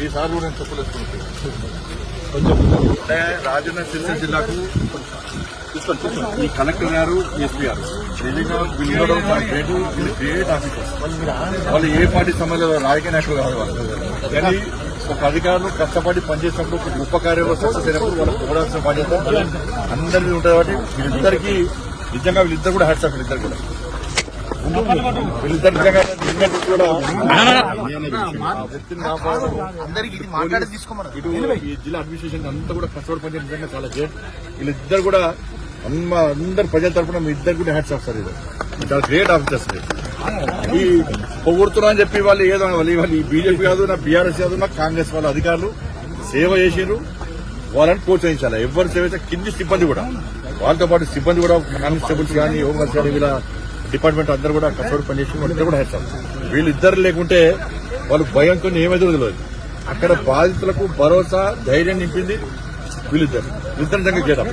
ఈసారి కూడా నేను చెప్పలేసుకుంటున్నాను. రాజన్న సిరిసిల్ల జిల్లాకు ఈ కలెక్టర్ గారు ఎస్పీ గారు నిజంగా వీళ్ళు గ్రేట్ ఆఫీసర్స్. వాళ్ళు ఏ పార్టీ సమయంలో రాజకీయ నాయకులు కాదు వాళ్ళు, కానీ ఒక అధికారులు కష్టపడి పనిచేసినప్పుడు ఒక గొప్ప కార్యంలో సక్సెస్ అయినప్పుడు వాళ్ళకి చూడాల్సిన బాధ్యత అందరికీ ఉంటుంది. కాబట్టి వీళ్ళిద్దరికీ నిజంగా వీళ్ళిద్దరు కూడా హ్యాట్స్ ఆఫ్. వీళ్ళిద్దరు కూడా ఇటు ఈ జిల్లా అడ్మినిస్ట్రేషన్ అంతా కూడా కష్టపడి పనిచేయడం నిజంగా చాలా గ్రేట్. వీళ్ళిద్దరు కూడా అందరు ప్రజల తరఫున మీ ఇద్దరు కూడా హ్యాట్స్ ఆఫ్ సార్. ఇది చాలా గ్రేట్ ఆఫీసర్స్. ఈ పొగుడుతున్నా అని చెప్పి వాళ్ళు ఏదో వాళ్ళు ఈ బీజేపీ కాదు, నా బీఆర్ఎస్ కాదు, నా కాంగ్రెస్ వాళ్ళ అధికారులు సేవ చేసారు. వాళ్ళని ప్రోత్సహించాలి. ఎవరు సేవ అయితే కింది సిబ్బంది కూడా, వాళ్ళతో పాటు సిబ్బంది కూడా కానిస్టేబుల్స్ కానీ హోంగార్డ్స్ కానీ వీళ్ళ డిపార్ట్మెంట్ అందరూ కూడా కష్టపడి పనిచేసి వాళ్ళిద్దరు కూడా హెచ్చారు. వీళ్ళిద్దరు లేకుంటే వాళ్ళు భయంతో ఏమైతే తెలియదు. అక్కడ బాధితులకు భరోసా ధైర్యం నింపింది వీళ్ళిద్దరు. నిజంగా చేయడం